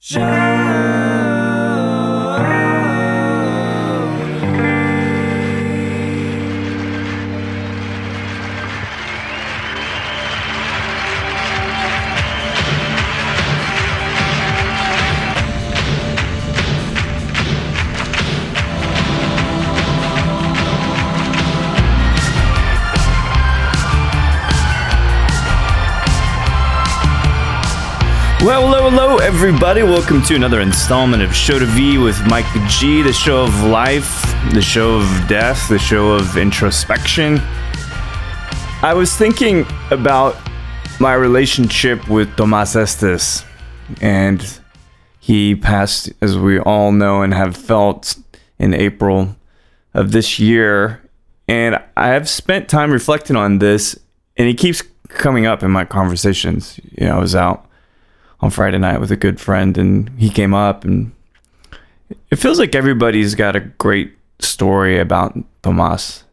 Well, hello, everybody. Welcome to another installment of Show to V with Mike G, the show of life, the show of death, the show of introspection. I was thinking about my relationship with Tomas Estes, and he passed, as we all know and have felt, in April of this year. And I have spent time reflecting on this, and he keeps coming up in my conversations. You know, I was out on Friday night with a good friend, and he came up, and it feels like everybody's got a great story about Tomas.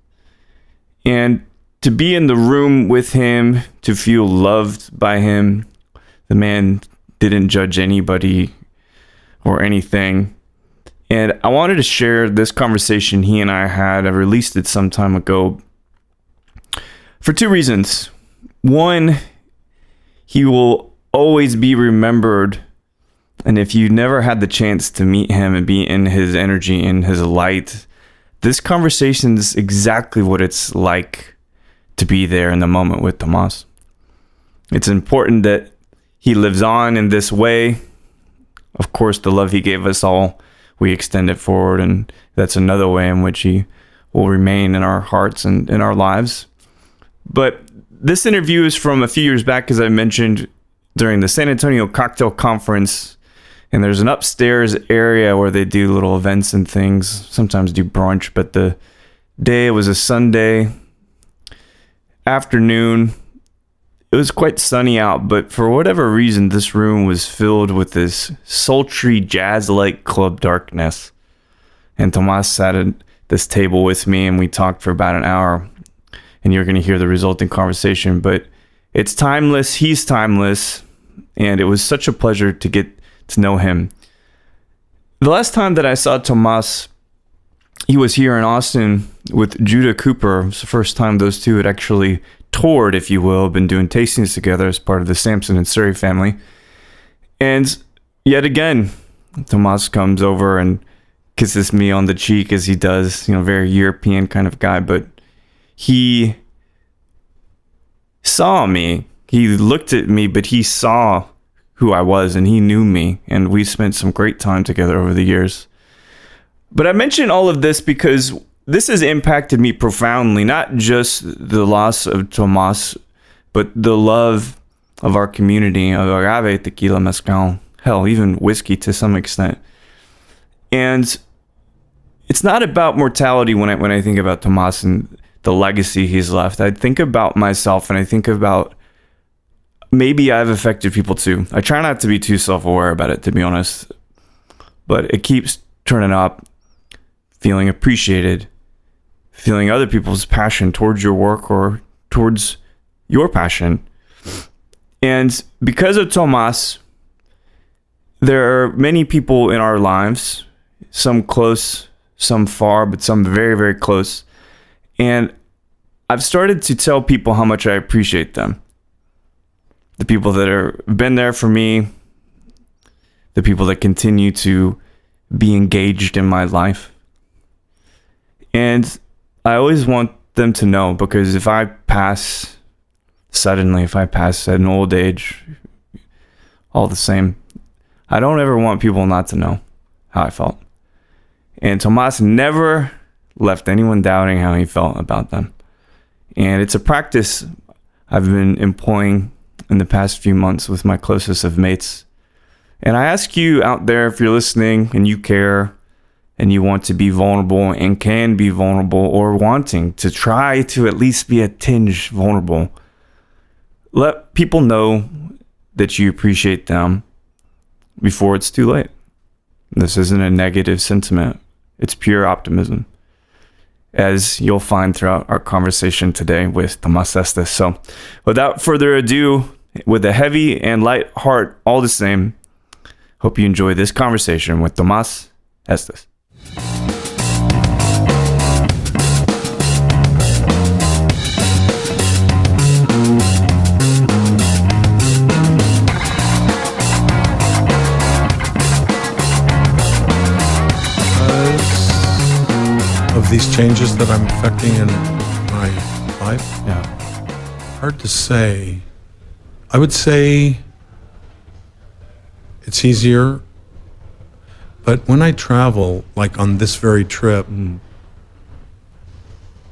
And to be in the room with him, to feel loved by him, the man didn't judge anybody or anything. And I wanted to share this conversation he and I had. I released it some time ago for two reasons. One, he will always be remembered, and if you never had the chance to meet him and be in his energy, in his light, this conversation is exactly what it's like to be there in the moment with Tomas. It's important that he lives on in this way. Of course, the love he gave us all, we extend it forward, and that's another way in which he will remain in our hearts and in our lives. But this interview is from a few years back, as I mentioned, during the San Antonio Cocktail Conference, and there's an upstairs area where they do little events and things, sometimes do brunch, but the day, it was a Sunday afternoon. It was quite sunny out, but for whatever reason, this room was filled with this sultry jazz-like club darkness. And Tomas sat at this table with me, and we talked for about an hour, and you're going to hear the resulting conversation, but it's timeless. He's timeless. And it was such a pleasure to get to know him. The last time that I saw Tomas, he was here in Austin with Judah Cooper. It was the first time those two had actually toured, if you will, been doing tastings together as part of the Sampson and Surrey family. And yet again, Tomas comes over and kisses me on the cheek, as he does, you know, very European kind of guy, but he saw me. He looked at me, but he saw who I was, and he knew me, and we spent some great time together over the years. But I mention all of this because this has impacted me profoundly, not just the loss of Tomas, but the love of our community, of agave, tequila, mezcal, hell, even whiskey to some extent. And it's not about mortality when I think about Tomas and the legacy he's left. I think about myself, and I think about maybe I've affected people too. I try not to be too self-aware about it, to be honest, but it keeps turning up, feeling appreciated, feeling other people's passion towards your work or towards your passion. And because of Tomas, there are many people in our lives, some close, some far, but some very, very close. And I've started to tell people how much I appreciate them. The people that have been there for me, the people that continue to be engaged in my life. And I always want them to know, because if I pass suddenly, if I pass at an old age, all the same, I don't ever want people not to know how I felt. And Tomas never left anyone doubting how he felt about them. And it's a practice I've been employing in the past few months with my closest of mates. And I ask you out there, if you're listening and you care and you want to be vulnerable and can be vulnerable, or wanting to try to at least be a tinge vulnerable, let people know that you appreciate them before it's too late. This isn't a negative sentiment. It's pure optimism, as you'll find throughout our conversation today with Tomas Estes. So without further ado, with a heavy and light heart all the same, Hope you enjoy this conversation with Tomas Estes. Of these changes that I'm affecting in my life? Yeah. Hard to say. I would say it's easier, but when I travel, like on this very trip,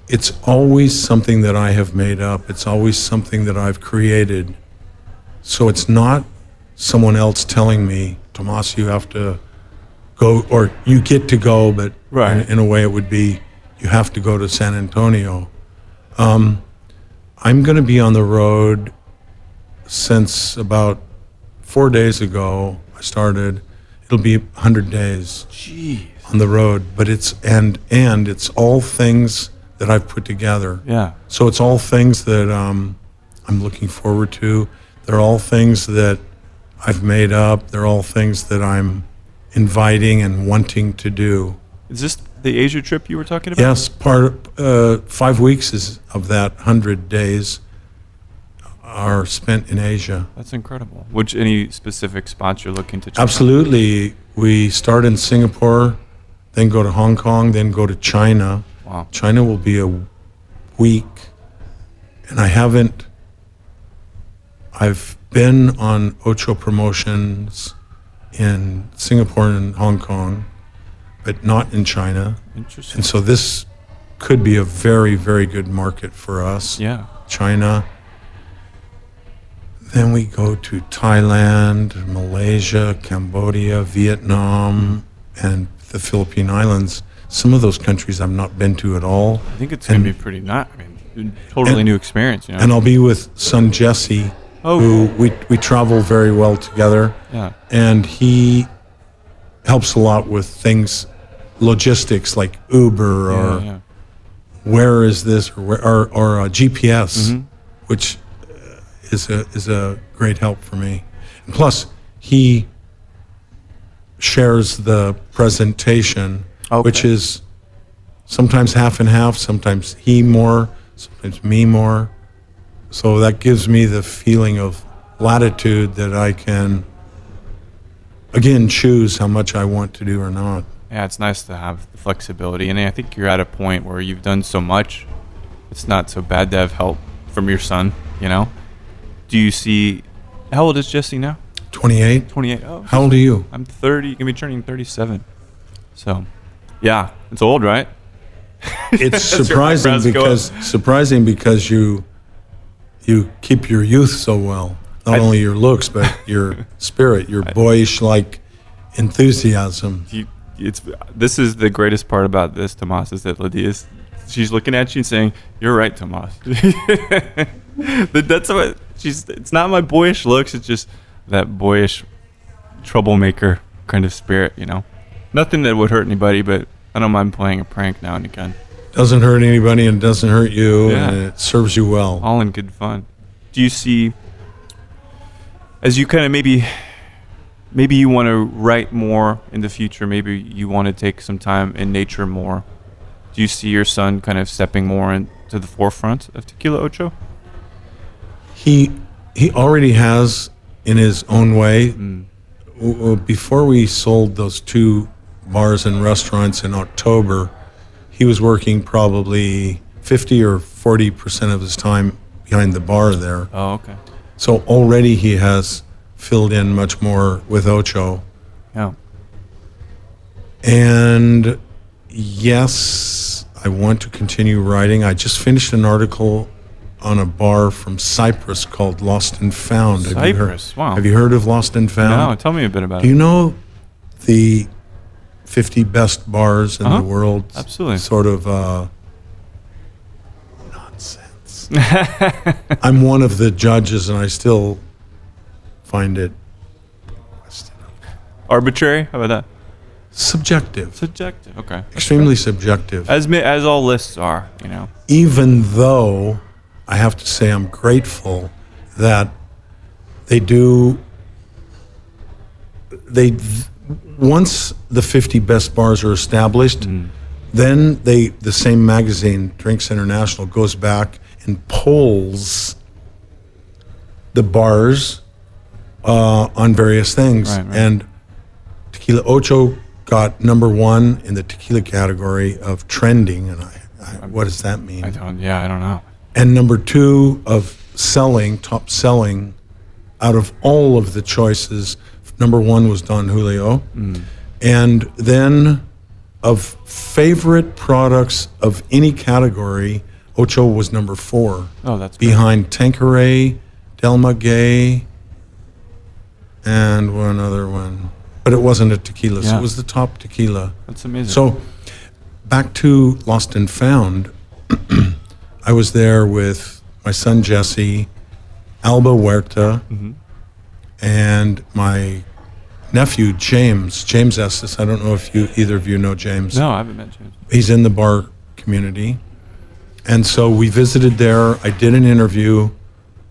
it's always something that I have made up. It's always something that I've created. So it's not someone else telling me, Tomas, you have to go, or you get to go, but Right. in a way it would be, you have to go to San Antonio. I'm going to be on the road since about 4 days ago. I started. It'll be 100 days on the road, but it's and it's all things that I've put together. Yeah. So it's all things that I'm looking forward to. They're all things that I've made up. They're all things that I'm inviting and wanting to do. Is this the Asia trip you were talking about? Yes, 5 weeks is of that 100 days are spent in Asia. That's incredible. Any specific spots you're looking to check out? Absolutely. We start in Singapore, then go to Hong Kong, then go to China. Wow. China will be a week. And I've been on Ocho promotions in Singapore and Hong Kong, but not in China. Interesting. And so this could be a very, very good market for us. Yeah. China. Then we go to Thailand, Malaysia, Cambodia, Vietnam, and the Philippine Islands. Some of those countries I've not been to at all. I think it's going to be pretty totally new experience. You know? And I'll be with son Jesse, who we travel very well together. Yeah. And he helps a lot with things, logistics like Uber or where is this or GPS, which is a great help for me. And plus, he shares the presentation, which is sometimes half and half, sometimes he more, sometimes me more. So that gives me the feeling of latitude that I can, again, choose how much I want to do or not. Yeah, it's nice to have the flexibility. And I think you're at a point where you've done so much, it's not so bad to have help from your son, you know? Do you see, how old is Jesse now? 28. 28. Oh, how old are you? I'm 30, going to be turning 37. So, yeah, it's old, right? It's surprising because you keep your youth so well. Not only your looks, but your spirit, your boyish-like enthusiasm. This is the greatest part about this, Tomas, is that Lydia's, she's looking at you and saying, "You're right, Tomas." That's what it's not my boyish looks, it's just that boyish troublemaker kind of spirit, you know? Nothing that would hurt anybody, but I don't mind playing a prank now and again. Doesn't hurt anybody and doesn't hurt you, and it serves you well. All in good fun. Do you see, as you kind of maybe you want to write more in the future, maybe you want to take some time in nature more, do you see your son kind of stepping more into the forefront of Tequila Ocho? He already has in his own way. Before we sold those 2 bars and restaurants in October, he was working probably 50 or 40% of his time behind the bar there. Oh, okay. So already he has filled in much more with Ocho. Yeah. And yes, I want to continue writing. I just finished an article on a bar from Cyprus called Lost and Found. Cyprus, wow. Have you heard of Lost and Found? No, tell me a bit about it. Do you know the 50 best bars in the world? Absolutely. Sort of nonsense. I'm one of the judges, and I still find it questionable. Arbitrary? How about that? Subjective. Okay. Extremely subjective. As all lists are, you know. Even though I have to say I'm grateful that they do they once the 50 best bars are established, then the same magazine, Drinks International, goes back and polls the bars on various things. Right. And Tequila Ocho got number 1 in the tequila category of trending, and what does that mean? I don't know. And number 2 of top selling, out of all of the choices, number 1 was Don Julio. And then of favorite products of any category, Ocho was number 4. Oh, that's great. Behind Tanqueray, Del Maguey, and one other one. But it wasn't a tequila, so it was the top tequila. That's amazing. So back to Lost and Found, I was there with my son Jesse, Alba Huerta, and my nephew James Estes. I don't know if either of you know James. No, I haven't met James. He's in the bar community. And so we visited there. I did an interview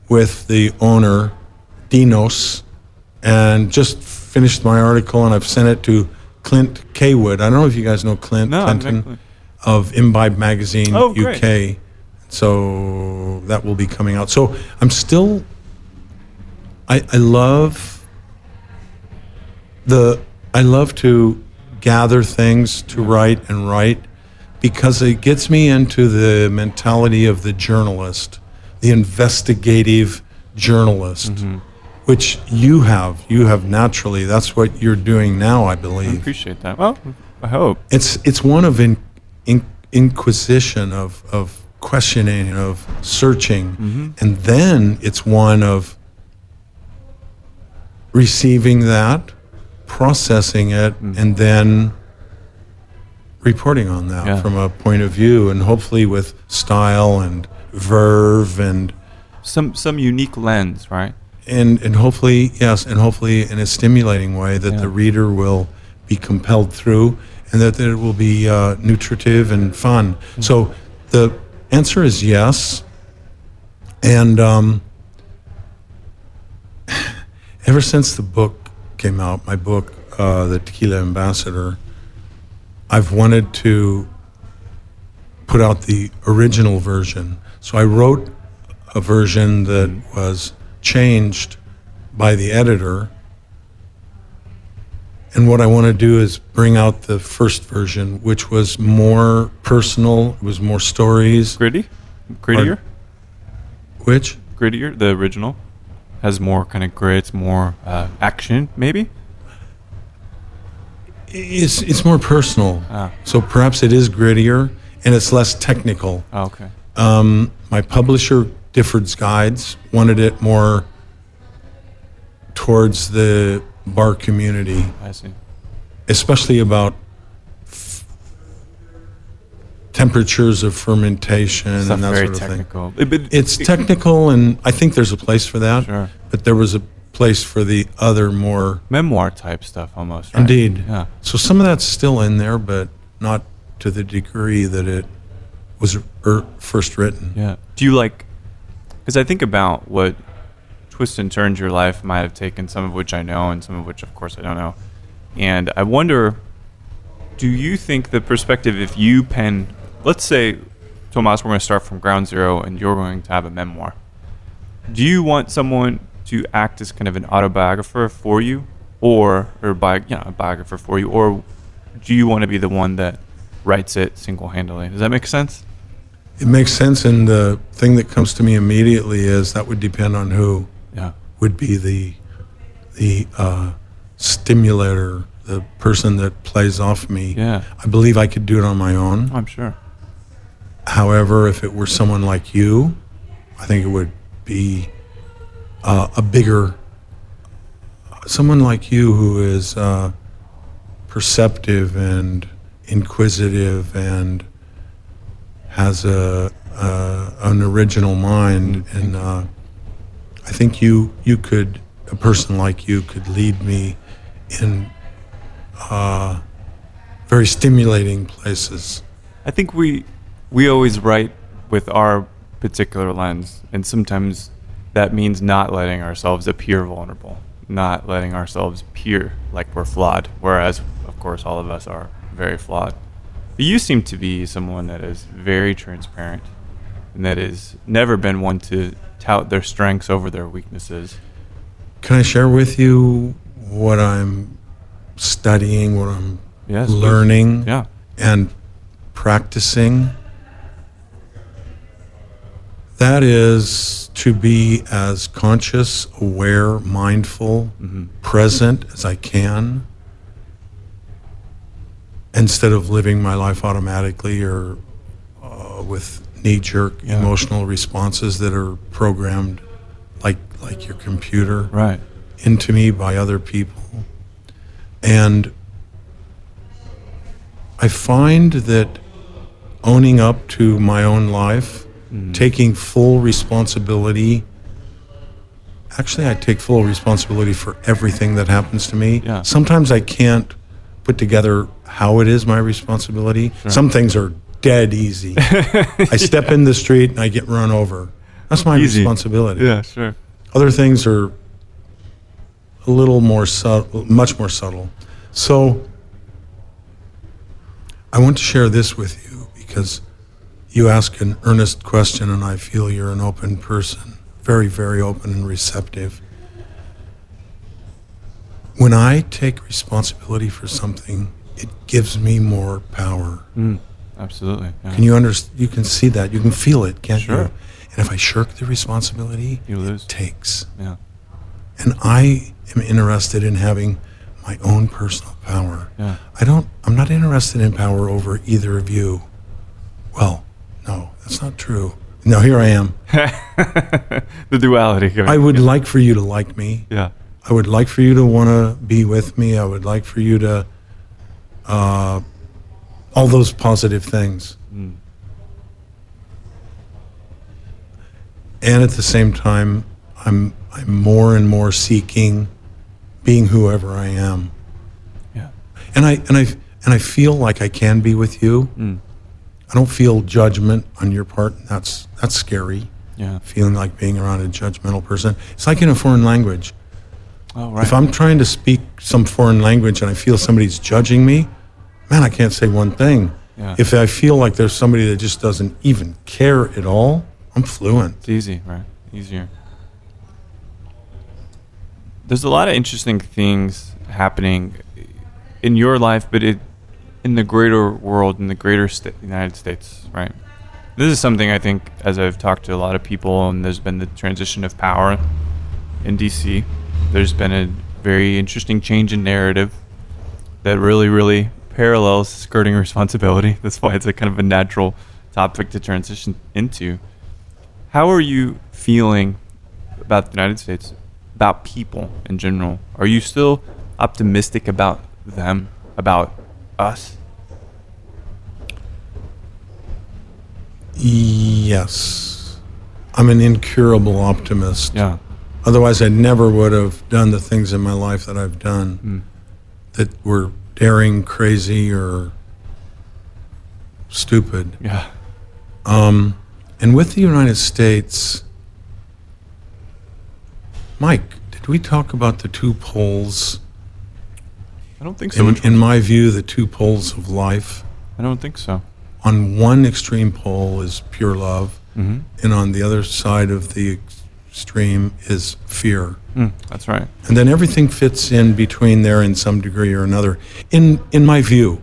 with the owner, Dinos, and just finished my article, and I've sent it to Clint Kaywood. I don't know if you guys know Clint Clinton exactly. of Imbibe Magazine UK. Great. So that will be coming out. So I'm still, I love to gather things to write and write, because it gets me into the mentality of the journalist, the investigative journalist, which you have naturally. That's what you're doing now, I believe. I appreciate that. Well, I hope. It's one of inquisition, of questioning, of searching, and then it's one of receiving that, processing it, and then reporting on that from a point of view, and hopefully with style and verve and some unique lens, right? And hopefully, yes, and hopefully in a stimulating way that the reader will be compelled through, and that it will be nutritive and fun. So the answer is yes. And ever since the book came out, my book, The Tequila Ambassador, I've wanted to put out the original version. So I wrote a version that was changed by the editor. And what I want to do is bring out the first version, which was more personal, it was more stories. Grittier? Which? Grittier, the original. Has more kind of grits, more action, maybe? It's more personal. So perhaps it is grittier, and it's less technical. Oh, okay. My publisher, Difford's Guides, wanted it more towards the bar community. I see. Especially about temperatures of fermentation and that very sort of technical. thing. It's technical, and I think there's a place for that. Sure. But there was a place for the other more memoir type stuff almost, right? Indeed. Yeah. So some of that's still in there, but not to the degree that it was first written. Yeah. Do you like, because I think about what twists and turns your life might have taken, some of which I know and some of which, of course, I don't know. And I wonder, do you think the perspective, if you pen, let's say, Tomas, we're going to start from ground zero and you're going to have a memoir. Do you want someone to act as kind of an autobiographer for you, or a biographer for you, or do you want to be the one that writes it single-handedly? Does that make sense? It makes sense, and the thing that comes to me immediately is that would depend on who would be the stimulator, the person that plays off me. Yeah. I believe I could do it on my own. I'm sure. However, if it were someone like you, I think it would be a bigger, someone like you who is perceptive and inquisitive and has an original mind, and I think you could, a person like you could lead me in very stimulating places. I think we always write with our particular lens, and sometimes that means not letting ourselves appear vulnerable. not letting ourselves appear like we're flawed, whereas, of course, all of us are very flawed. But you seem to be someone that is very transparent and that has never been one to tout their strengths over their weaknesses. Can I share with you what I'm studying, what I'm learning, and practicing? That is to be as conscious, aware, mindful, present as I can, instead of living my life automatically or with knee-jerk emotional responses that are programmed like your computer into me by other people. And I find that owning up to my own life, taking full responsibility. Actually, I take full responsibility for everything that happens to me. Yeah. Sometimes I can't put together how it is my responsibility. Sure. Some things are dead easy. I step in the street and I get run over. That's my responsibility. Yeah, sure. Other things are a little more subtle, much more subtle. So I want to share this with you because you ask an earnest question and I feel you're an open person, very, very open and receptive. When I take responsibility for something, it gives me more power. Absolutely. Yeah. Can you understand? You can see that. You can feel it, can't you? Sure. And if I shirk the responsibility, You lose. it takes. Yeah. And I am interested in having my own personal power. Yeah. I'm not interested in power over either of you. Well, no, that's not true. Now here I am. The duality. I would like for you to like me. Yeah. I would like for you to want to be with me. I would like for you to, all those positive things. And at the same time, I'm more and more seeking being whoever I am. Yeah. And I feel like I can be with you. I don't feel judgment on your part. That's scary. Yeah. Feeling like being around a judgmental person. It's like in a foreign language. Oh, right. If I'm trying to speak some foreign language and I feel somebody's judging me, man, I can't say one thing. Yeah. If I feel like there's somebody that just doesn't even care at all, I'm fluent. It's easy, right? Easier. There's a lot of interesting things happening in your life, but in the greater world, in the greater United States, right? This is something I think, as I've talked to a lot of people, and there's been the transition of power in D.C., there's been a very interesting change in narrative that really, really parallels skirting responsibility. That's why it's a kind of a natural topic to transition into. How are you feeling about the United States, about people in general? Are you still optimistic about them, about us? Yes. I'm an incurable optimist. Yeah. Otherwise, I never would have done the things in my life that I've done that were daring, crazy, or stupid. Yeah. And with the United States, Mike, did we talk about the two poles? I don't think so. In my view, the two poles of life. I don't think so. On one extreme pole is pure love, and on the other side of the extreme is fear. That's right. And then everything fits in between there in some degree or another. In my view,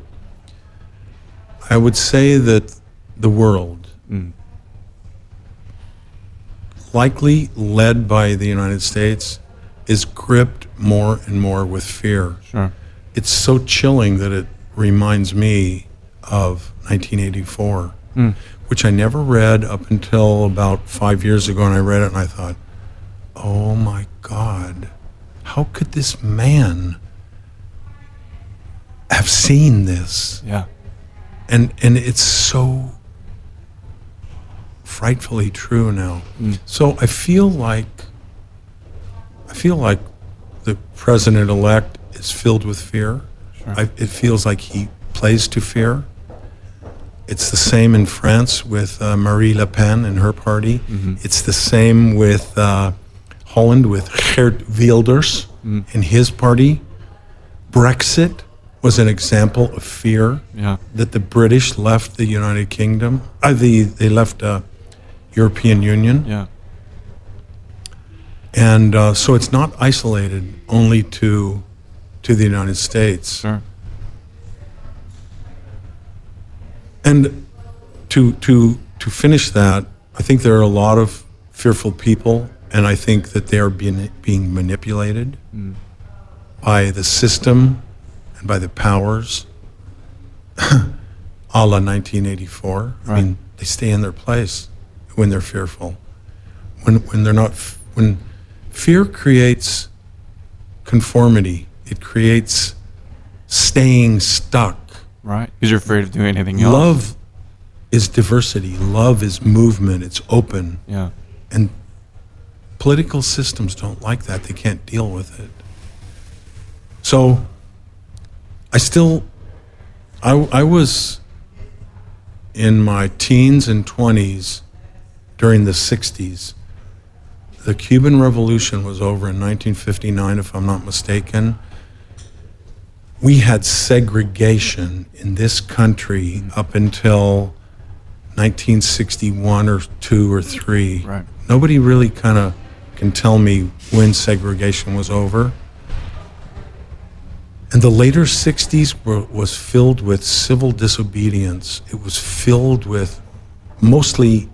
I would say that the world, likely led by the United States, is gripped more and more with fear. Sure. It's so chilling that it reminds me of 1984, which I never read up until about 5 years ago, and I read it and I thought, oh my God, how could this man have seen this? Yeah. And it's so frightfully true now. So I feel like the president-elect is filled with fear. Sure. It feels like he plays to fear. It's the same in France with Marie Le Pen and her party. It's the same with Holland with Geert Wilders. in his party. Brexit was an example of fear that the British left the United Kingdom. They left European Union. Yeah. And so it's not isolated only to the United States. Sure. And to finish that, I think there are a lot of fearful people, and I think that they are being manipulated by the system and by the powers, a la 1984. Right. I mean, they stay in their place when they're fearful. When they're not, when fear creates conformity, it creates staying stuck. Right. Because you're afraid of doing anything else. Love is diversity. Love is movement. It's open. Yeah. And political systems don't like that. They can't deal with it. So I was in my teens and 20s during the 60s. The Cuban Revolution was over in 1959, if I'm not mistaken. We had segregation in this country up until 1961 or 2 or 3. Right. Nobody really kind of can tell me when segregation was over. And the later 60s was filled with civil disobedience. It was filled with mostly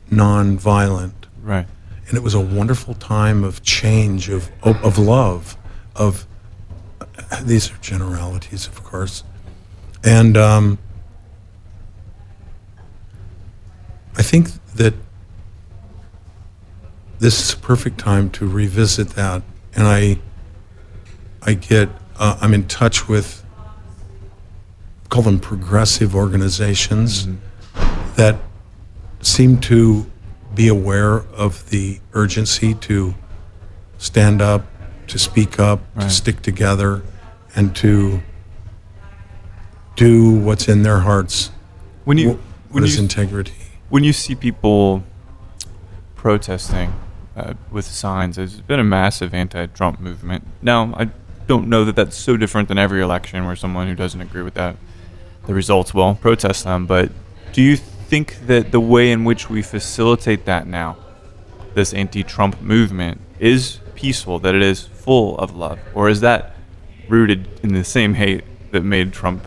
non-violent. Right. And it was a wonderful time of change, of love, of these are generalities, of course. And I think that this is a perfect time to revisit that. And I'm in touch with, call them progressive organizations that seem to be aware of the urgency to stand up, to speak up, to stick together, and to do what's in their hearts. What is integrity? When you see people protesting with signs, there's been a massive anti-Trump movement. Now, I don't know that that's so different than every election where someone who doesn't agree with the results will protest them, but do you think that the way in which we facilitate that now, this anti-Trump movement, is peaceful, that it is full of love, or is that rooted in the same hate that made Trump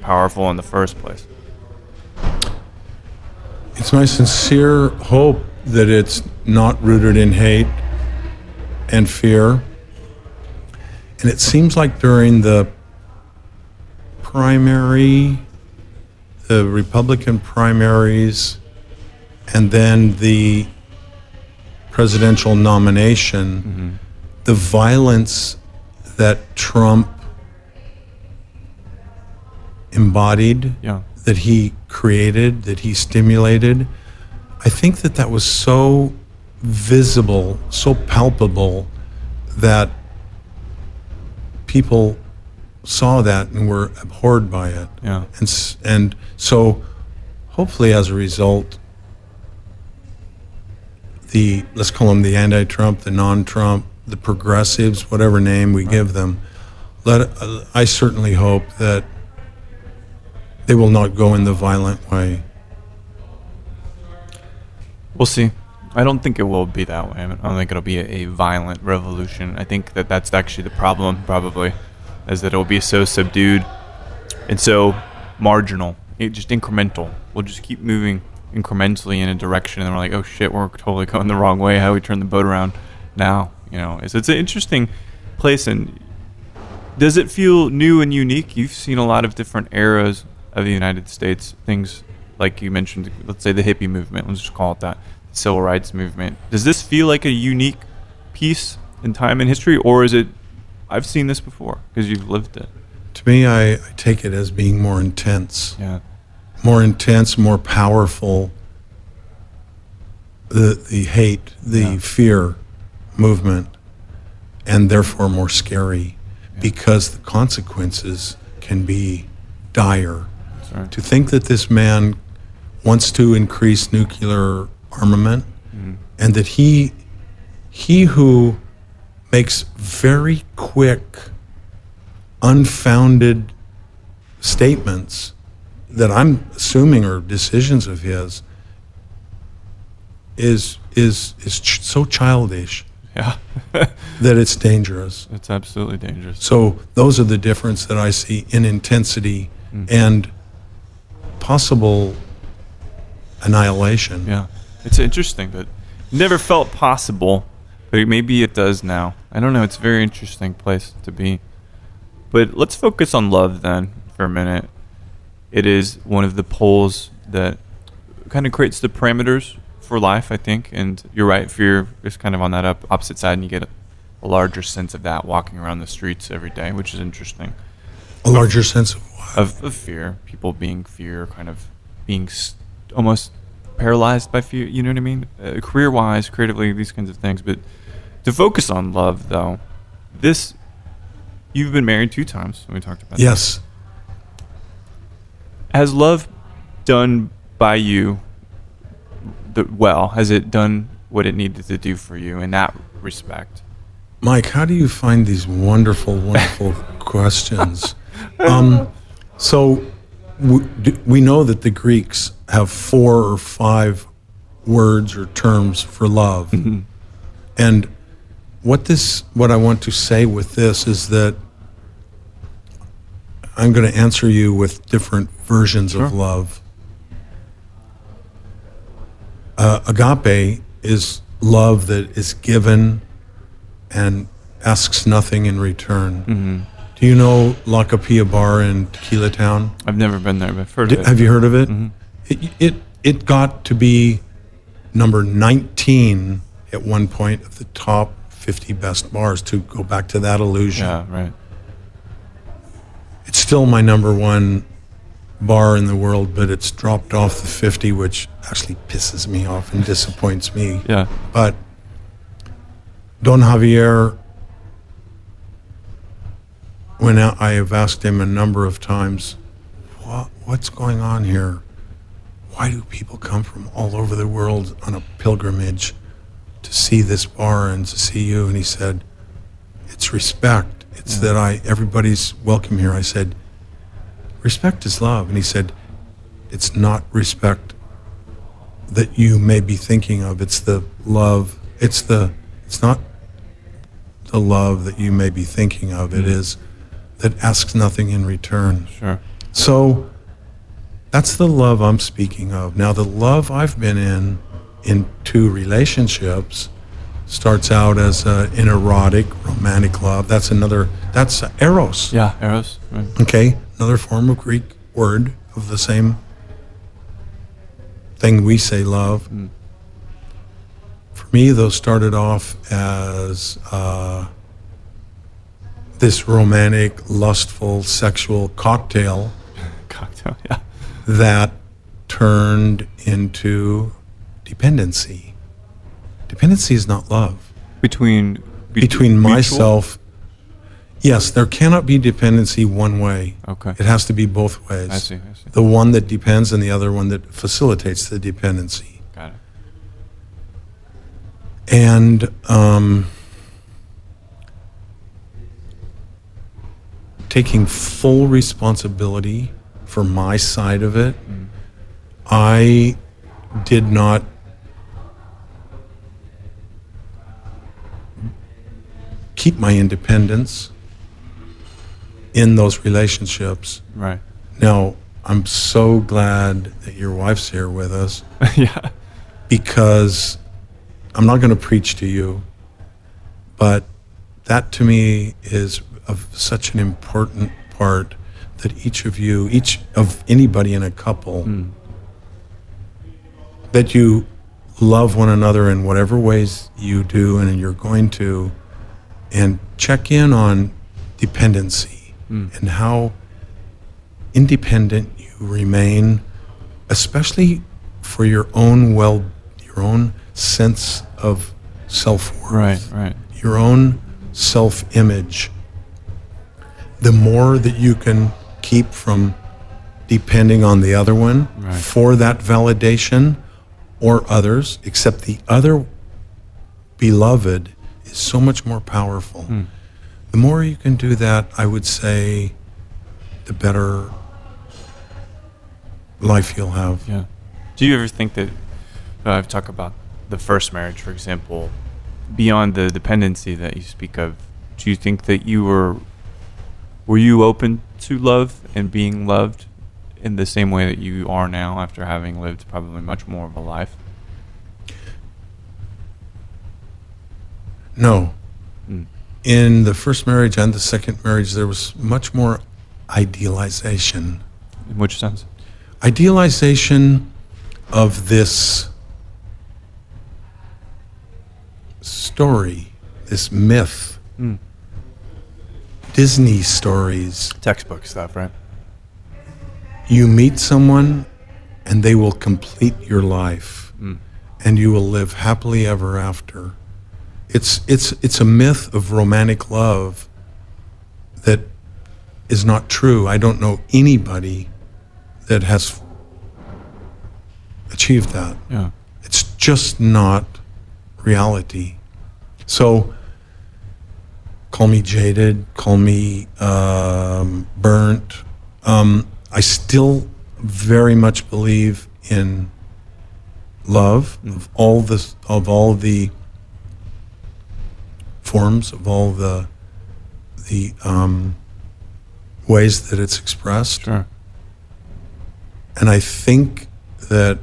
powerful in the first place? It's my sincere hope that it's not rooted in hate and fear. And it seems like during the Republican primaries, and then the presidential nomination, the violence that Trump embodied, that he created, that he stimulated, I think that was so visible, so palpable, that people saw that and were abhorred by it. Yeah. And so hopefully as a result, let's call them the anti-Trump, the non-Trump, the progressives, whatever name we give them, I certainly hope that they will not go in the violent way. We'll see. I don't think it will be that way. I don't think it'll be a violent revolution. I think that that's actually the problem, probably, is that it'll be so subdued and so marginal, just incremental. We'll just keep moving incrementally in a direction, and then we're like, oh shit, we're totally going the wrong way. How do we turn the boat around now? It's an interesting place. And does it feel new and unique? You've seen a lot of different eras of the United States, things like you mentioned, let's say the hippie movement, let's just call it that, the civil rights movement. Does this feel like a unique piece in time and history, or is it, I've seen this before because you've lived it? To me, I take it as being more intense. Yeah. More intense, more powerful. The hate, the fear movement, and therefore more scary, because the consequences can be dire. Right. To think that this man wants to increase nuclear armament, and that he who makes very quick, unfounded statements that I'm assuming are decisions of his is so childish Yeah. that it's dangerous. It's absolutely dangerous. So those are the difference that I see in intensity and possible annihilation. Yeah. It's interesting that it never felt possible, but maybe it does now. I don't know. It's a very interesting place to be. But let's focus on love then for a minute. It is one of the poles that kind of creates the parameters for life, I think. And you're right, fear is kind of on that opposite side, and you get a larger sense of that walking around the streets every day, which is interesting. A larger sense of what? Of fear. People being kind of being almost paralyzed by fear, you know what I mean? Career-wise, creatively, these kinds of things. But to focus on love, though, you've been married 2 times, when we talked about Yes. that. Has love done by you has it done what it needed to do for you in that respect? Mike, how do you find these wonderful, wonderful questions? So we know that the Greeks have 4 or 5 words or terms for love. Mm-hmm. And what I want to say with this is that I'm going to answer you with different versions of love. Agape is love that is given and asks nothing in return. Mm-hmm. Do you know La Capilla Bar in Tequila Town? I've never been there, but I've heard of it. Have you heard of it? Mm-hmm. It got to be number 19 at one point of the top 50 best bars, to go back to that illusion. Yeah, right. It's still my number 1 bar in the world, but it's dropped off the 50, which actually pisses me off and disappoints me. Yeah. But Don Javier, when I have asked him a number of times, what's going on here? Why do people come from all over the world on a pilgrimage to see this bar and to see you? And he said, it's respect. It's that everybody's welcome here. I said, respect is love. And he said, it's not respect that you may be thinking of. It's the love. It's not the love that you may be thinking of. It is that asks nothing in return. Sure. So that's the love I'm speaking of. Now, the love I've been in 2 relationships starts out as an erotic, romantic love. That's eros. Yeah, eros. Right. Okay, another form of Greek word of the same thing we say love. For me, those started off as this romantic, lustful, sexual cocktail Yeah. that turned into dependency. Dependency is not love. Between Between mutual? myself. Yes, there cannot be dependency one way. Okay. It has to be both ways. I see. The one that depends and the other one that facilitates the dependency. Got it. And taking full responsibility for my side of it, I did not keep my independence in those relationships. Right. Now, I'm so glad that your wife's here with us, Yeah. because I'm not going to preach to you, but that to me is of such an important part, that each of anybody in a couple, that you love one another in whatever ways you do and you're going to, and check in on dependency and how independent you remain, especially for your own sense of self-worth. Right. Your own self-image. The more that you can keep from depending on the other one for that validation or others, except the other beloved is so much more powerful. The more you can do that, I would say, the better life you'll have. Yeah. Do you ever think that, I've talked about the first marriage, for example, beyond the dependency that you speak of, do you think that you were you open to love and being loved in the same way that you are now after having lived probably much more of a life? No. In the first marriage and the second marriage, there was much more idealization. In which sense? Idealization of this story, this myth. Disney stories. Textbook stuff, right? You meet someone and they will complete your life, and you will live happily ever after. It's a myth of romantic love that is not true. I don't know anybody that has achieved that. Yeah. It's just not reality. So call me jaded, call me burnt. I still very much believe in love of all the forms, of all the ways that it's expressed. Sure. And I think that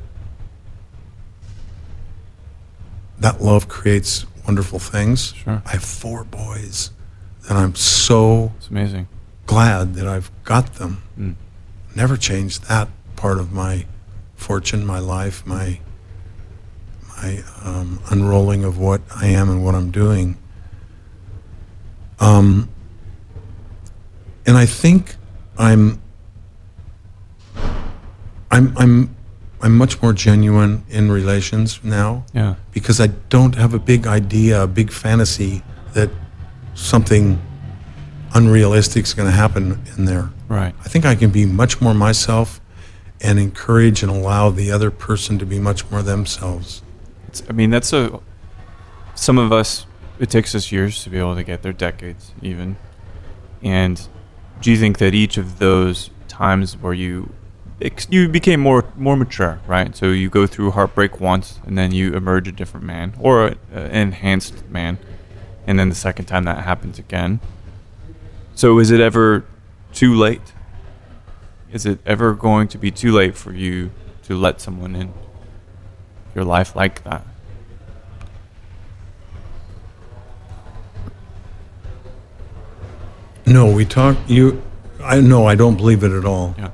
love creates wonderful things. Sure. I have 4 boys, and I'm so It's amazing. glad that I've got them. Never changed that part of my fortune, my life, my unrolling of what I am and what I'm doing. And I think I'm much more genuine in relations now. Yeah. Because I don't have a big idea, a big fantasy that something unrealistic is going to happen in there. Right. I think I can be much more myself and encourage and allow the other person to be much more themselves. Some of us, it takes us years to be able to get there, decades even. And do you think that each of those times where you became more mature, right? So you go through heartbreak once, and then you emerge a different man, or an enhanced man, and then the second time that happens again. So is it ever too late? Is it ever going to be too late for you to let someone in your life like that? No, I don't believe it at all. Yeah.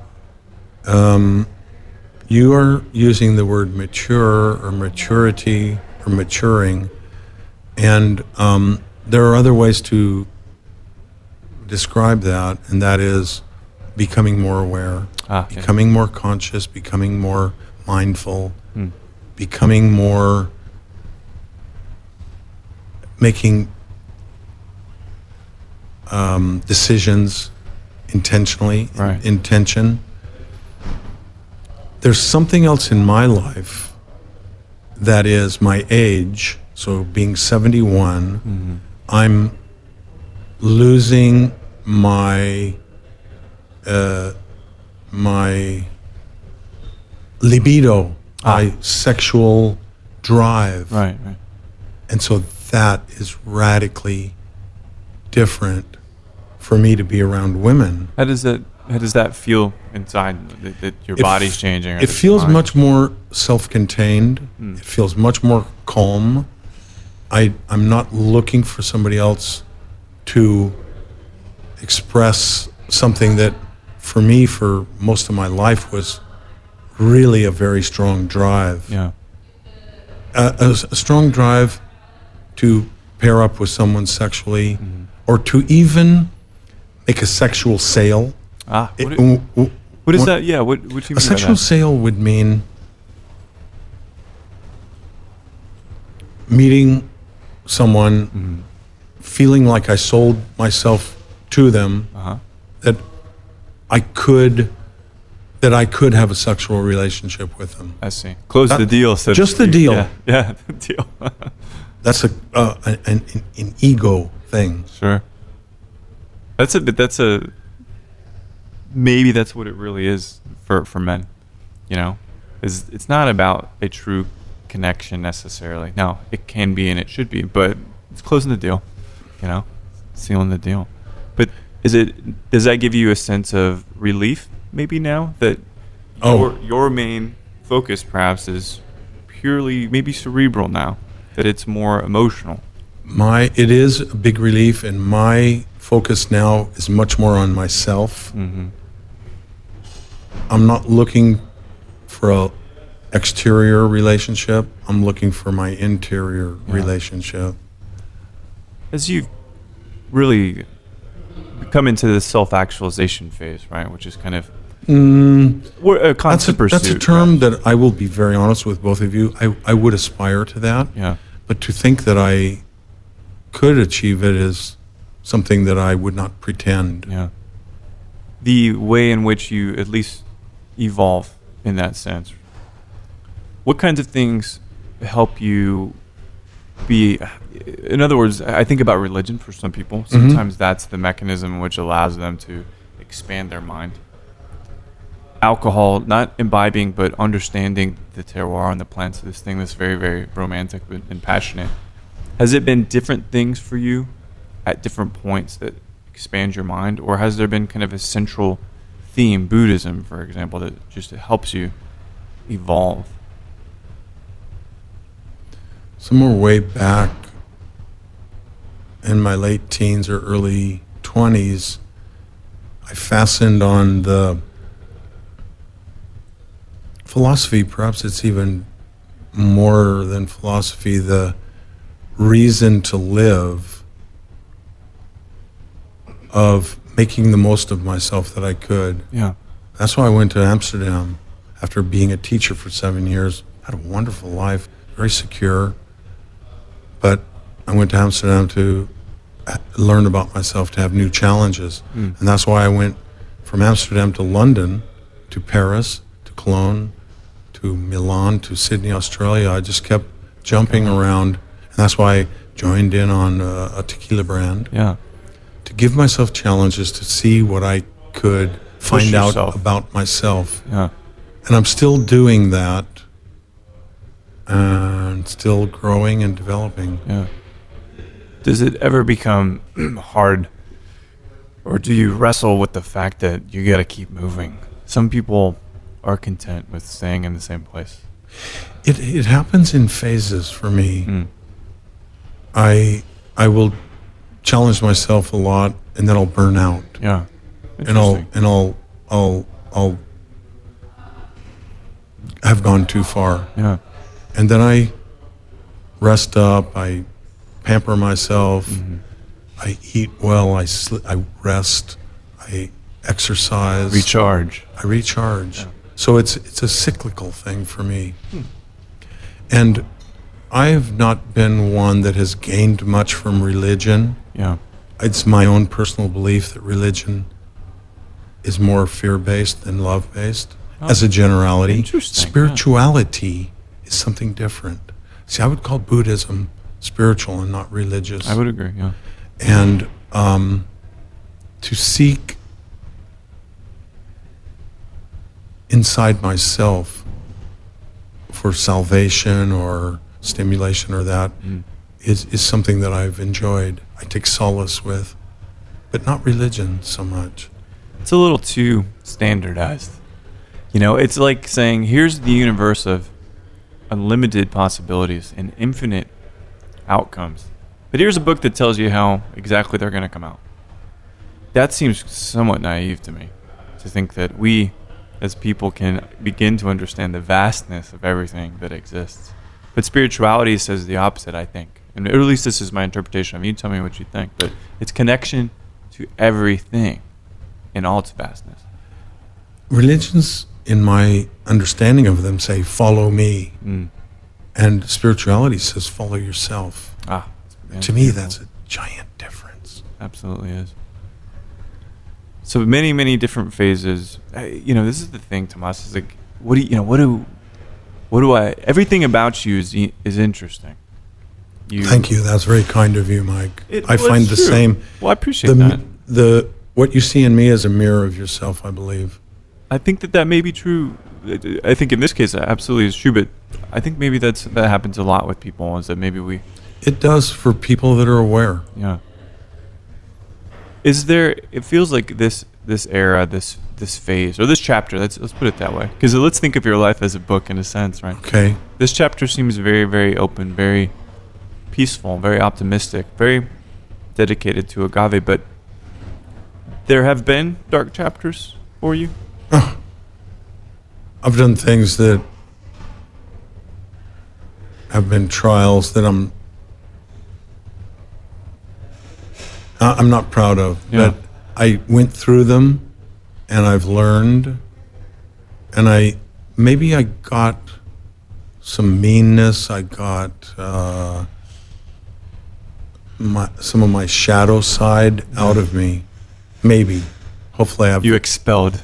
You are using the word mature or maturity or maturing, and there are other ways to describe that, and that is becoming more aware, becoming more conscious, becoming more mindful, becoming more making decisions intentionally, right. intention. There's something else in my life that is my age, so being 71, I'm losing my libido, my sexual drive. Right. And so that is radically different for me to be around women. How does that feel inside, that your body's changing? Or It feels much more self-contained. It feels much more calm. I'm not looking for somebody else to express something that, for me, for most of my life, was really a very strong drive. Yeah. A strong drive to pair up with someone sexually, or to even make a sexual sale. What is that? Yeah, what do you mean A sexual by that? sale would mean meeting someone, feeling like I sold myself to them, that I could have a sexual relationship with them. I see. Close the deal. So just the deal. Yeah, the deal. that's an ego thing. Sure. Maybe that's what it really is for men, you know? It's not about a true connection necessarily. Now, it can be and it should be, but it's closing the deal, you know? Sealing the deal. But does that give you a sense of relief maybe now that your main focus perhaps is purely maybe cerebral now, that it's more emotional? It is a big relief, and my focus now is much more on myself. Mm-hmm. I'm not looking for a exterior relationship. I'm looking for my interior relationship. As you've really come into the self-actualization phase, right, which is kind of a constant pursuit. That's a term that I will be very honest with both of you. I would aspire to that. Yeah. But to think that I could achieve it is something that I would not pretend. Yeah. The way in which you at least evolve in that sense. What kinds of things help you be, in other words, I think about religion for some people. Sometimes that's the mechanism which allows them to expand their mind. Alcohol, not imbibing, but understanding the terroir and the plants of this thing that's very, very romantic and passionate. Has it been different things for you at different points that expand your mind? Or has there been kind of a central theme, Buddhism, for example, that just helps you evolve? Somewhere way back in my late teens or early 20s, I fastened on the philosophy, perhaps it's even more than philosophy, the reason to live, of making the most of myself that I could. Yeah. That's why I went to Amsterdam after being a teacher for 7 years. Had a wonderful life, very secure. But I went to Amsterdam to learn about myself, to have new challenges. And that's why I went from Amsterdam to London, to Paris, to Cologne, to Milan, to Sydney, Australia. I just kept jumping around. And that's why I joined in on a tequila brand. Yeah. To give myself challenges, to see what I could find out about myself. Yeah. And I'm still doing that, and still growing and developing. Yeah. Does it ever become hard, or do you wrestle with the fact that you got to keep moving? Some people are content with staying in the same place. It happens in phases for me. I will challenge myself a lot, and then I'll burn out. Yeah. And I'll have gone too far. Yeah. And then I rest up, I pamper myself, I eat well, I rest, I exercise. Recharge. I recharge. Yeah. So it's a cyclical thing for me. And I've not been one that has gained much from religion. Yeah. It's my own personal belief that religion is more fear-based than love-based, as a generality. Interesting. Spirituality is something different. See, I would call Buddhism spiritual and not religious. I would agree, yeah. And to seek inside myself for salvation or stimulation or that is something that I've enjoyed. I take solace with, but not religion so much. It's a little too standardized. You know, it's like saying, here's the universe of unlimited possibilities and infinite outcomes. But here's a book that tells you how exactly they're going to come out. That seems somewhat naive to me, to think that we as people can begin to understand the vastness of everything that exists. But spirituality says the opposite, I think. And at least this is my interpretation. I mean, you tell me what you think. But it's connection to everything in all its vastness. Religions, in my understanding of them, say, follow me. And spirituality says, follow yourself. To me, that's a giant difference. Absolutely is. So many, many different phases. You know, this is the thing, Tomas. Is like, what do I? Everything about you is interesting. Thank you. That's very kind of you, Mike. I Well, find it's the true. same. Well, I appreciate that. What you see in me is a mirror of yourself, I believe. I think that may be true. I think in this case, that absolutely is true. But I think maybe that happens a lot with people. Is that maybe we? It does for people that are aware. Yeah. Is there? It feels like this era, this phase, or this chapter. Let's put it that way. Because let's think of your life as a book in a sense, right? Okay. This chapter seems very, very open, very peaceful, very optimistic, very dedicated to agave. But there have been dark chapters for you. I've done things that have been trials that I'm not proud of. Yeah. But I went through them, and I've learned, and maybe I got some meanness. I got some of my shadow side out of me. Maybe, hopefully, I've You expelled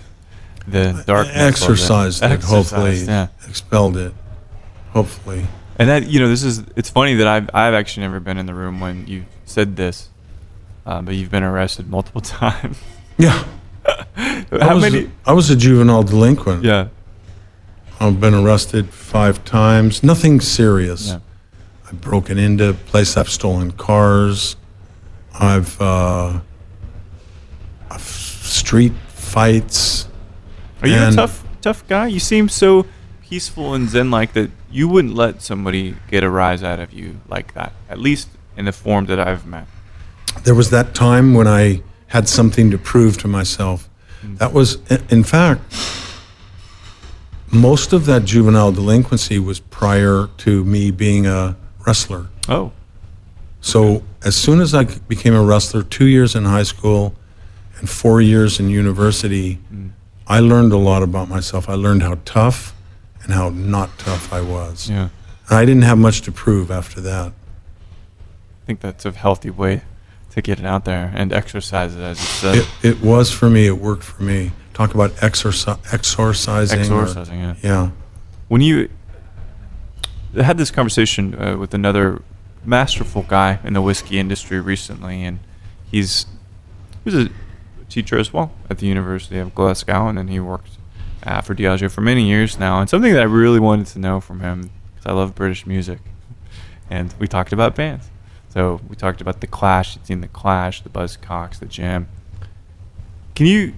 the darkness. exercised it. Hopefully, yeah. expelled it. Hopefully. And that, it's funny that I've actually never been in the room when you said this, but you've been arrested multiple times. Yeah. I was a juvenile delinquent. Yeah. I've been arrested 5 times. Nothing serious. Yeah. I've broken into places. I've stolen cars. I've street fights. Are you a tough guy? You seem so peaceful and zen-like that you wouldn't let somebody get a rise out of you like that, at least in the form that I've met. There was that time when I had something to prove to myself. That was, in fact, most of that juvenile delinquency was prior to me being a wrestler. Oh. So as soon as I became a wrestler, 2 years in high school and 4 years in university, I learned a lot about myself. I learned how tough and how not tough I was. Yeah. And I didn't have much to prove after that. I think that's a healthy way to get it out there and exercise it, as you said. It was for me. It worked for me. Talk about exorcising. Exorcising, yeah. Yeah. When you had this conversation with another masterful guy in the whiskey industry recently, and he was a teacher as well at the University of Glasgow, and then he worked for Diageo for many years now. And something that I really wanted to know from him, because I love British music, and we talked about bands. So we talked about the Clash. You'd seen the Clash, the Buzzcocks, the Jam. Can you,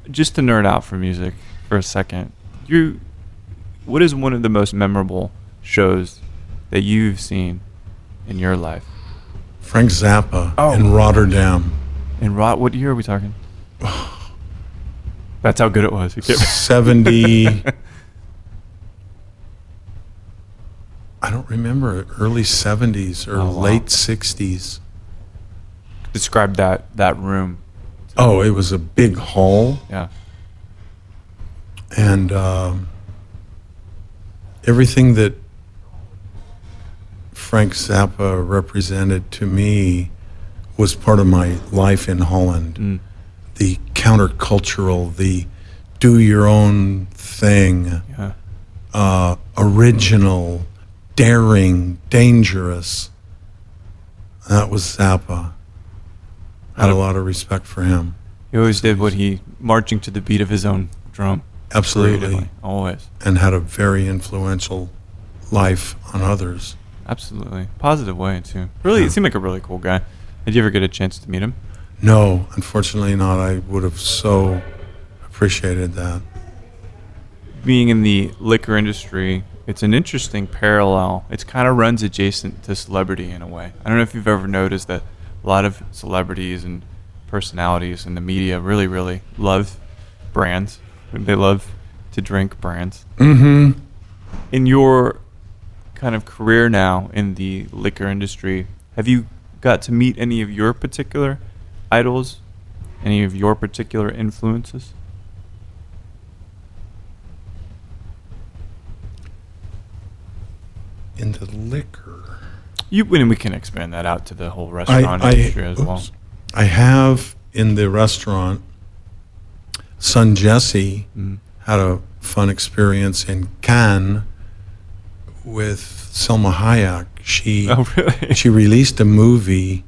just to nerd out for music for a second, what is one of the most memorable shows that you've seen in your life? Frank Zappa in Rotterdam. What year are we talking? That's how good it was. 70. I don't remember, early 70s or late 60s. Describe that room. Oh, it was a big hall. Yeah. And everything that Frank Zappa represented to me was part of my life in Holland. The countercultural, the do your own thing, original, daring, dangerous. That was Zappa. I had a lot of respect for him. He always did marching to the beat of his own drum. Absolutely. Always. And had a very influential life on others. Absolutely. Positive way, too. Really, He seemed like a really cool guy. Did you ever get a chance to meet him? No, unfortunately not. I would have so appreciated that. Being in the liquor industry, it's an interesting parallel. It kind of runs adjacent to celebrity in a way. I don't know if you've ever noticed that a lot of celebrities and personalities in the media really, really love brands. They love to drink brands. Mm-hmm. In your kind of career now in the liquor industry, have you got to meet any of your particular idols, any of your particular influences? In the liquor. And we can expand that out to the whole restaurant industry as well. I have in the restaurant, son Jesse had a fun experience in Cannes with Selma Hayek. Really? She released a movie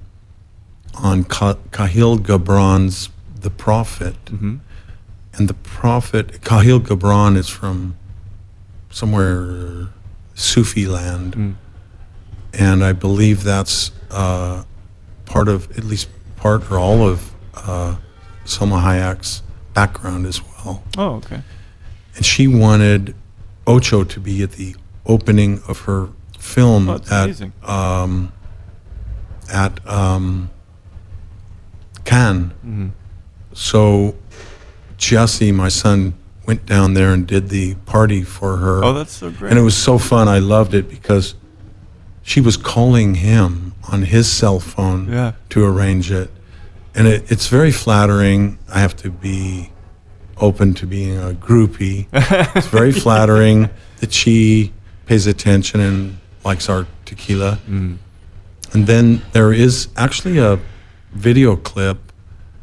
on Khalil Gibran's The Prophet. Mm-hmm. And the Prophet, Khalil Gibran is from somewhere Sufi land. Mm. And I believe that's part of, at least part or all of Selma Hayek's background as well. Oh, okay. And she wanted Ocho to be at the opening of her film that's at amazing. Cannes. Mm-hmm. So Jesse, my son, went down there and did the party for her. Oh, that's so great. And it was so fun. I loved it because she was calling him on his cell phone to arrange it. And it's very flattering. I have to be open to being a groupie. It's very flattering that she pays attention and likes our tequila. Mm. And then there is actually a video clip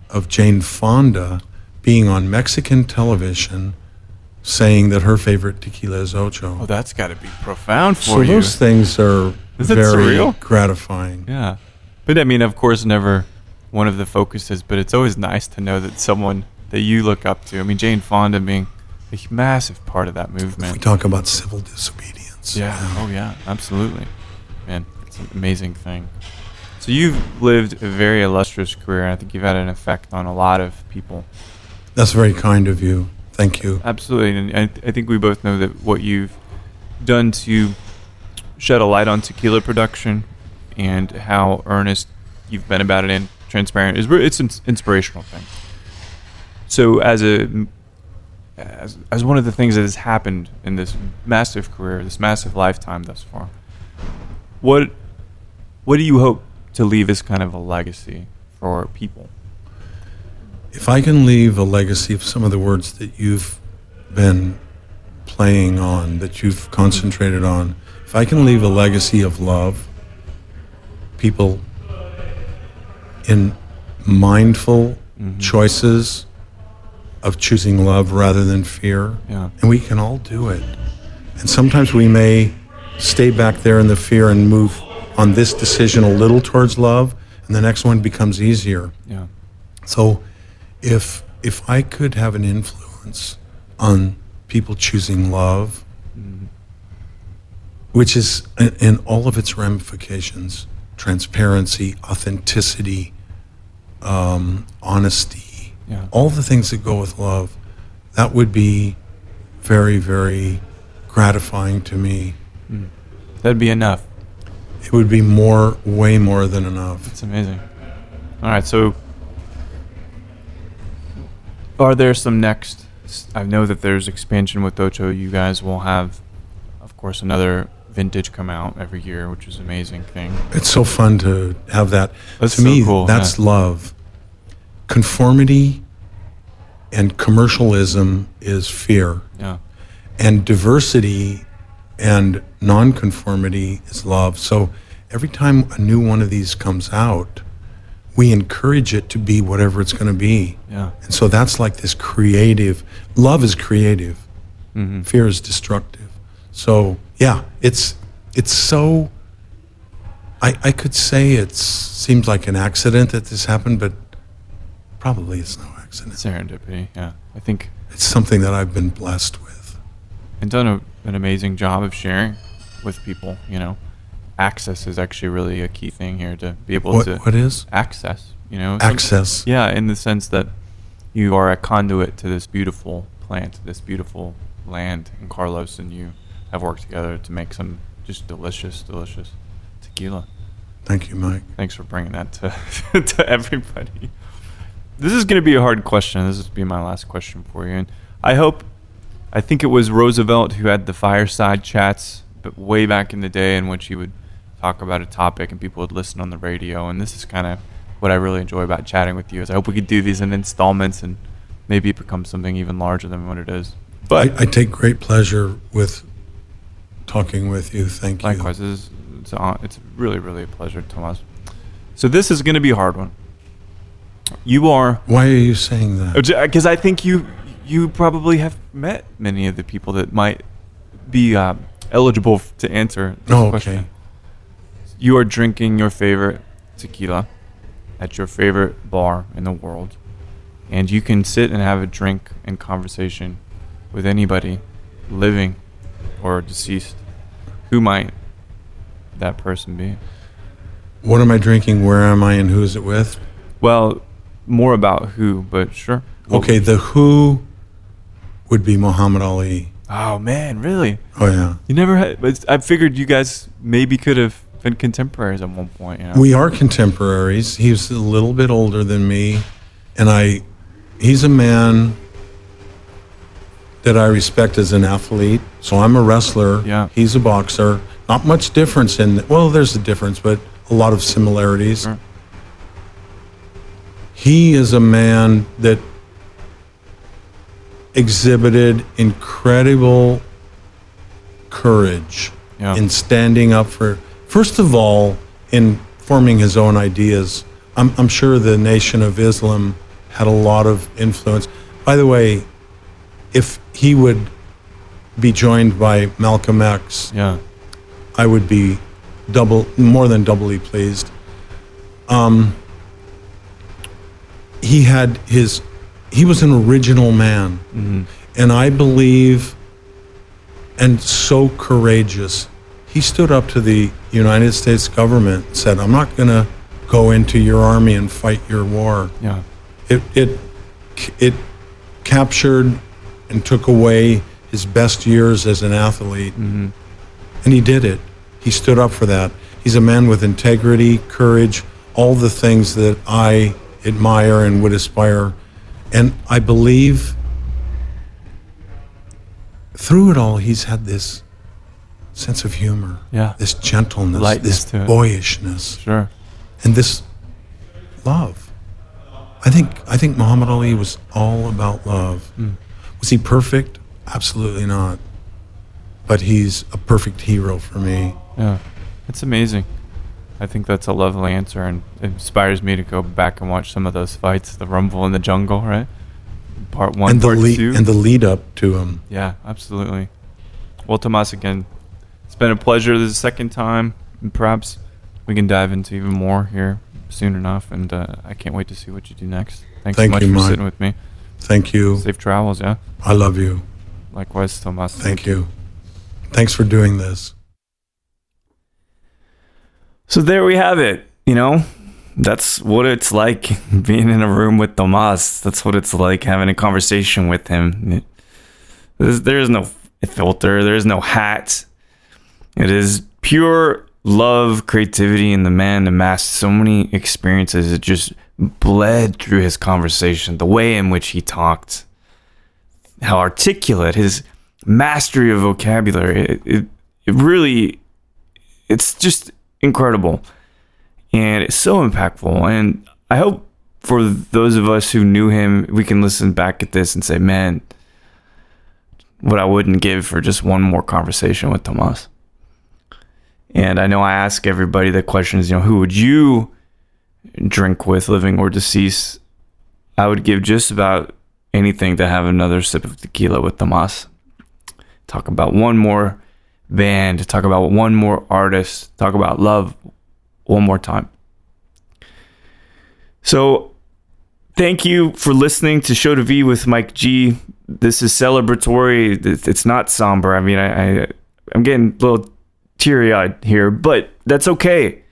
of Jane Fonda being on Mexican television saying that her favorite tequila is Ocho. Oh, that's got to be profound for so you. those things are Is it very surreal? gratifying. Yeah. But I mean, of course, never one of the focuses, but it's always nice to know that someone that you look up to. I mean, Jane Fonda being a massive part of that movement. We talk about civil disobedience. Yeah. Oh, yeah. Absolutely. Man, it's an amazing thing. So you've lived a very illustrious career, and I think you've had an effect on a lot of people. That's very kind of you. Thank you. Absolutely. And I think we both know that what you've done to shed a light on tequila production and how earnest you've been about it and transparent it's an inspirational thing. So as one of the things that has happened in this massive career, this massive lifetime thus far, what do you hope to leave as kind of a legacy for people? If I can leave a legacy of some of the words that you've been playing on, that you've concentrated on, if I can leave a legacy of love, people in mindful choices of choosing love rather than fear, and we can all do it. And sometimes we may stay back there in the fear and move on this decision a little towards love, and the next one becomes easier. Yeah. So if I could have an influence on people choosing love, which is in all of its ramifications, transparency, authenticity, honesty, all the things that go with love, that would be very, very gratifying to me. That'd be enough. It would be way more than enough. It's amazing. All right, so are there some next? I know that there's expansion with Ocho. You guys will have, of course, another vintage come out every year, which is an amazing thing. It's so fun to have that. That's to so me, cool, that's love. Conformity and commercialism is fear. Yeah. And diversity and nonconformity is love. So every time a new one of these comes out, we encourage it to be whatever it's going to be. Yeah. And so that's like this creative. Love is creative. Mm-hmm. Fear is destructive. So yeah, it's so. I could say it seems like an accident that this happened, but probably it's no accident. Serendipity. Yeah. I think It's something that I've been blessed with. and done an amazing job of sharing with people. You know, access is actually really a key thing here to be able to. What is? Access. You know. Access. Yeah, in the sense that you are a conduit to this beautiful plant, this beautiful land in Carlos, and you have worked together to make some just delicious tequila. Thank you, Mike. Thanks for bringing that to to everybody. This is going to be a hard question. This will be my last question for you. And I think it was Roosevelt who had the fireside chats but way back in the day in which he would talk about a topic and people would listen on the radio. And this is kind of what I really enjoy about chatting with you is I hope we could do these in installments and maybe it becomes something even larger than what it is. But I take great pleasure with talking with you. Thank you. likewise, it's really, really a pleasure, Tomas. So this is going to be a hard one. You are... Why are you saying that? Because I think you probably have met many of the people that might be eligible to answer this Oh, question. okay. You are drinking your favorite tequila at your favorite bar in the world, and you can sit and have a drink and conversation with anybody, living or deceased. Who might that person be? What am I drinking? Where am I? And who is it with? Well, more about who, but sure. Okay, the who would be Muhammad Ali. Oh man, really? Oh, yeah. You never had? But I figured you guys maybe could have been contemporaries at one point. You know? We are contemporaries. He's a little bit older than me, and he's a man that I respect as an athlete. So I'm a wrestler. Yeah. He's a boxer. Not much difference well, there's a difference, but a lot of similarities. Sure. He is a man that exhibited incredible courage in standing up for, first of all, in forming his own ideas. I'm sure the Nation of Islam had a lot of influence. By the way, if he would be joined by Malcolm X, I would be more than doubly pleased. He was an original man, and I believe, and so courageous. He stood up to the United States government and said, "I'm not going to go into your army and fight your war." Yeah. It captured and took away his best years as an athlete, and he did it. He stood up for that. He's a man with integrity, courage, all the things that I admire and would aspire. And I believe through it all, he's had this sense of humor, this gentleness, Lightness this to it. boyishness, Sure. and this love. I think Muhammad Ali was all about love. Was he perfect? Absolutely not. But he's a perfect hero for me. Yeah. It's amazing. I think that's a lovely answer, and it inspires me to go back and watch some of those fights, the Rumble in the Jungle, right? Part 1, And part 2. and the lead up to him. Yeah, absolutely. Well, Tomas, again, it's been a pleasure. This is the second time, and perhaps we can dive into even more here soon enough, and I can't wait to see what you do next. Thanks so much for sitting with me. Thank you. Safe travels, yeah? I love you. Likewise, Tomas. Thank you. Thanks for doing this. So there we have it. You know, that's what it's like being in a room with Tomas. That's what it's like having a conversation with him. There is no filter. There is no hat. It is pure love, creativity, and the man amassed so many experiences. It just bled through his conversation, the way in which he talked, how articulate, his mastery of vocabulary. It really, it's just incredible, and it's so impactful. And I hope for those of us who knew him, we can listen back at this and say, man, what I wouldn't give for just one more conversation with Tomas. And I know I ask everybody the questions, who would you drink with, living or deceased? I would give just about anything to have another sip of tequila with Tomas. Talk about one more band, talk about one more artist, talk about love one more time. So thank you for listening to Show to V with Mike G. This is celebratory. It's not somber. I mean, I'm getting a little teary-eyed here, but that's okay.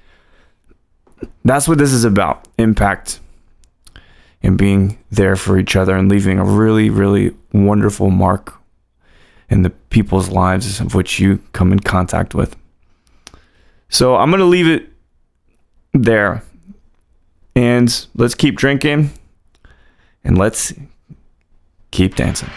That's what this is about. Impact and being there for each other and leaving a really, really wonderful mark in the people's lives of which you come in contact with. So I'm going to leave it there. And let's keep drinking and let's keep dancing.